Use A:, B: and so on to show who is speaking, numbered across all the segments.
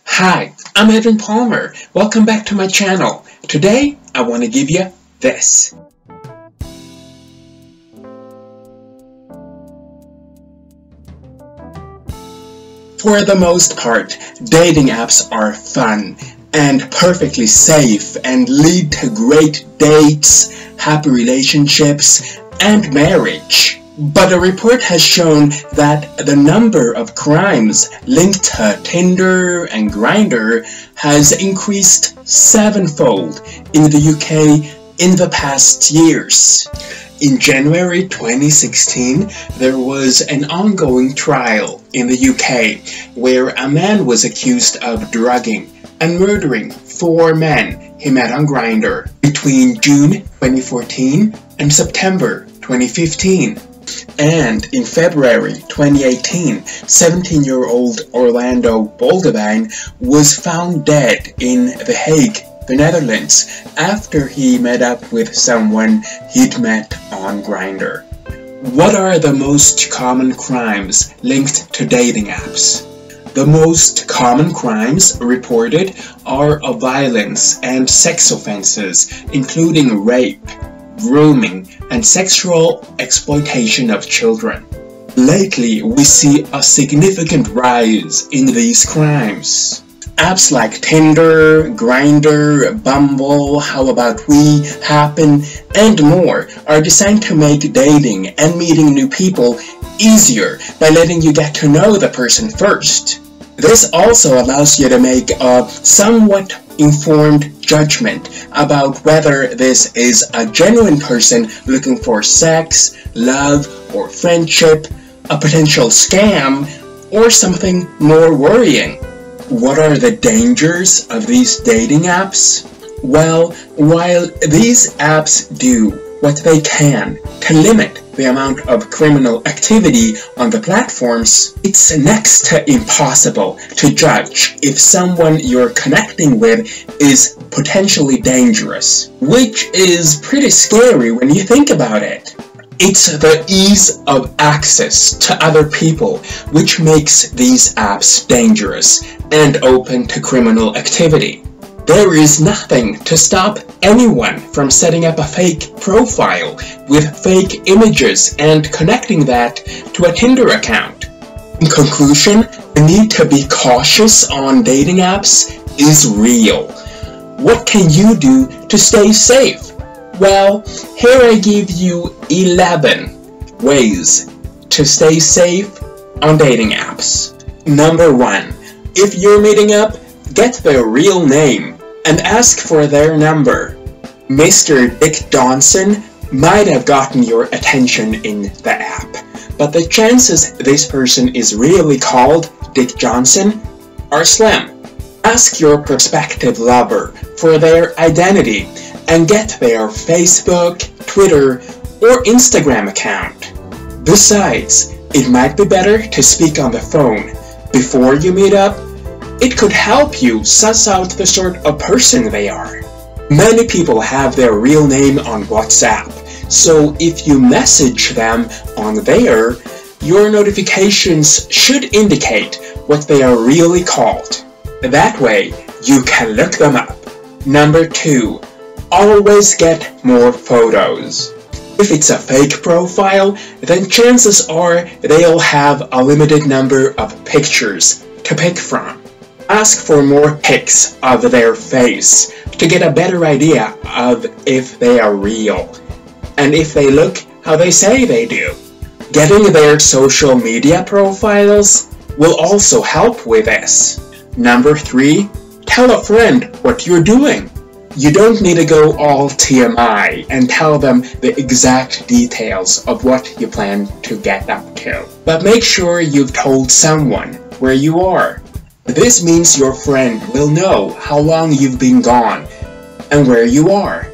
A: Hi, I'm Edwin Palmer. Welcome back to my channel. Today, I want to give you this. For the most part, dating apps are fun and perfectly safe and lead to great dates, happy relationships, and marriage. But a report has shown that the number of crimes linked to Tinder and Grindr has increased 7-fold in the UK in the past years. In January 2016, there was an ongoing trial in the UK where a man was accused of drugging and murdering 4 men he met on Grindr between June 2014 and September 2015. And in February 2018, 17-year-old Orlando Boldewijn was found dead in The Hague, the Netherlands, after he met up with someone he'd met on Grindr. What are the most common crimes linked to dating apps? The most common crimes reported are of violence and sex offenses, including rape, grooming, and sexual exploitation of children. Lately, we see a significant rise in these crimes. Apps like Tinder, Grindr, Bumble, How About We, Happen, and more are designed to make dating and meeting new people easier by letting you get to know the person first. This also allows you to make a somewhat informed judgment about whether this is a genuine person looking for sex, love, or friendship, a potential scam, or something more worrying. What are the dangers of these dating apps? Well, while these apps do what they can to limit the amount of criminal activity on the platforms, it's next to impossible to judge if someone you're connecting with is potentially dangerous, which is pretty scary when you think about it. It's the ease of access to other people which makes these apps dangerous and open to criminal activity. There is nothing to stop anyone from setting up a fake profile with fake images and connecting that to a Tinder account. In conclusion, the need to be cautious on dating apps is real. What can you do to stay safe? Well, here I give you 11 ways to stay safe on dating apps. Number 1. If you're meeting up, get their real name and ask for their number. Mr. Dick Johnson might have gotten your attention in the app, but the chances this person is really called Dick Johnson are slim. Ask your prospective lover for their identity and get their Facebook, Twitter, or Instagram account. Besides, it might be better to speak on the phone before you meet up. It could help you suss out the sort of person they are. Many people have their real name on WhatsApp, so if you message them on there, your notifications should indicate what they are really called. That way, you can look them up. Number 2. Always get more photos. If it's a fake profile, then chances are they'll have a limited number of pictures to pick from. Ask for more pics of their face to get a better idea of if they are real, and if they look how they say they do. Getting their social media profiles will also help with this. Number 3. Tell a friend what you're doing. You don't need to go all TMI and tell them the exact details of what you plan to get up to, but make sure you've told someone where you are. This means your friend will know how long you've been gone and where you are.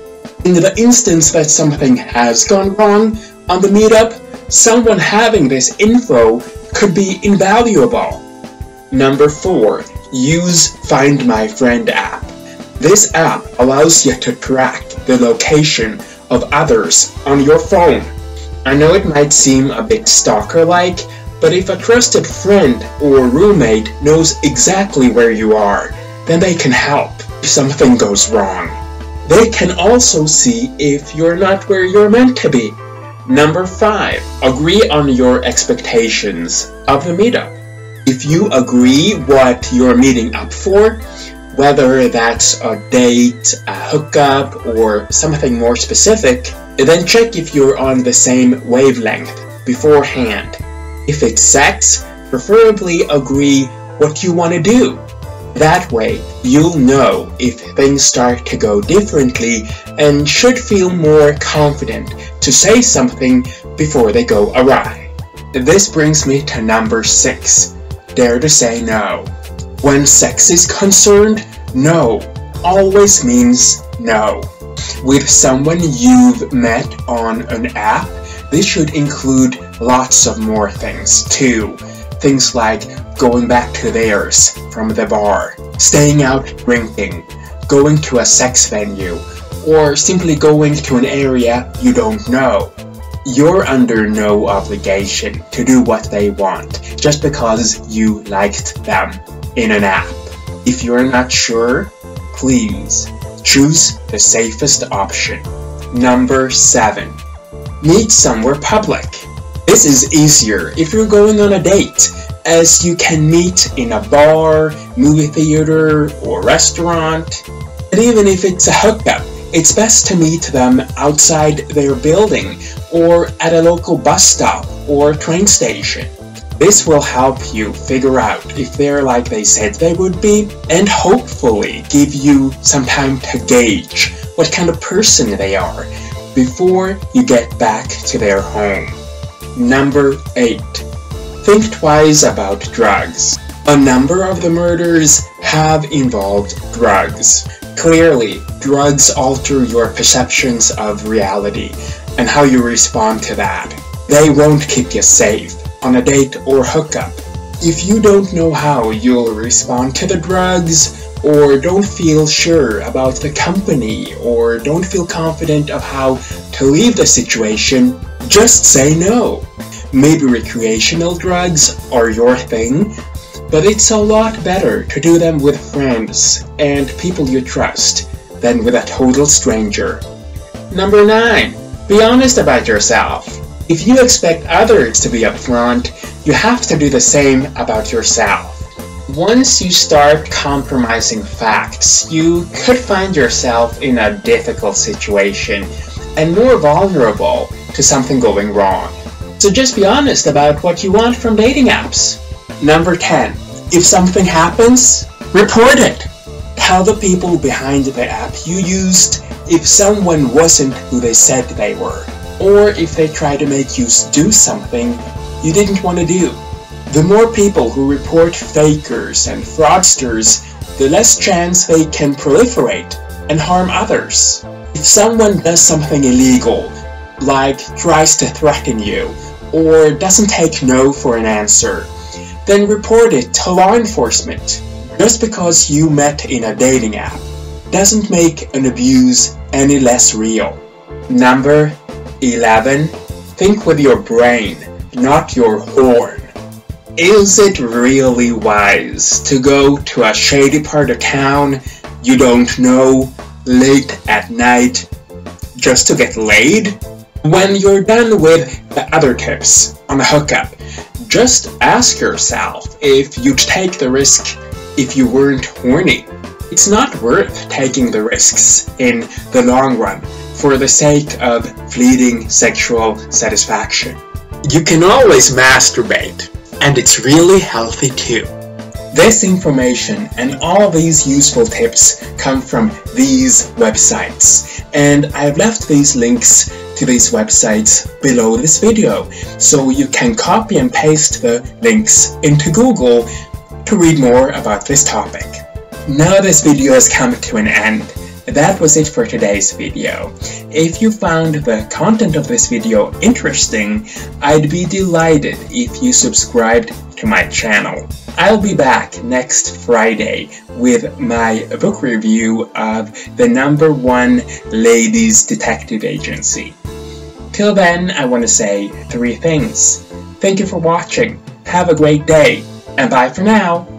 A: In the instance that something has gone wrong on the meetup, someone having this info could be invaluable. Number 4. Use Find My Friend app. This app allows you to track the location of others on your phone. I know it might seem a bit stalker-like, But if a trusted friend or roommate knows exactly where you are, then they can help if something goes wrong. They can also see if you're not where you're meant to be. Number 5. Agree on your expectations of the meetup. If you agree what you're meeting up for, whether that's a date, a hookup, or something more specific, then check if you're on the same wavelength beforehand. If it's sex, preferably agree what you want to do. That way, you'll know if things start to go differently and should feel more confident to say something before they go awry. This brings me to number 6. Dare to say no. When sex is concerned, no always means no. With someone you've met on an app, this should include lots of more things too. Things like going back to theirs from the bar, staying out drinking, going to a sex venue, or simply going to an area you don't know. You're under no obligation to do what they want just because you liked them in an app. If you're not sure, please choose the safest option. Number 7. Meet somewhere public. This is easier if you're going on a date, as you can meet in a bar, movie theater, or restaurant. And even if it's a hookup, it's best to meet them outside their building or at a local bus stop or train station. This will help you figure out if they're like they said they would be, and hopefully give you some time to gauge what kind of person they are before you get back to their home. Number 8. Think twice about drugs. A number of the murders have involved drugs. Clearly, drugs alter your perceptions of reality and how you respond to that. They won't keep you safe on a date or hookup. If you don't know how you'll respond to the drugs, or don't feel sure about the company, or don't feel confident of how to leave the situation, just say no. Maybe recreational drugs are your thing, but it's a lot better to do them with friends and people you trust than with a total stranger. Number 9. Be honest about yourself. If you expect others to be upfront, you have to do the same about yourself. Once you start compromising facts, you could find yourself in a difficult situation and more vulnerable to something going wrong. So just be honest about what you want from dating apps. Number 10. If something happens, report it. Tell the people behind the app you used if someone wasn't who they said they were, or if they try to make you do something you didn't want to do. The more people who report fakers and fraudsters, the less chance they can proliferate and harm others. If someone does something illegal, like tries to threaten you, or doesn't take no for an answer, then report it to law enforcement. Just because you met in a dating app doesn't make an abuse any less real. Number 11. Think with your brain, not your horn. Is it really wise to go to a shady part of town you don't know late at night just to get laid? When you're done with the other tips on a hookup, just ask yourself if you'd take the risk if you weren't horny. It's not worth taking the risks in the long run for the sake of fleeting sexual satisfaction. You can always masturbate, and it's really healthy too. This information and all these useful tips come from these websites, and I've left these links to these websites below this video, so you can copy and paste the links into Google to read more about this topic. Now this video has come to an end. That was it for today's video. If you found the content of this video interesting, I'd be delighted if you subscribed to my channel. I'll be back next Friday with my book review of the #1 ladies detective agency. Till then, I want to say 3 things. Thank you for watching. Have a great day, and bye for now.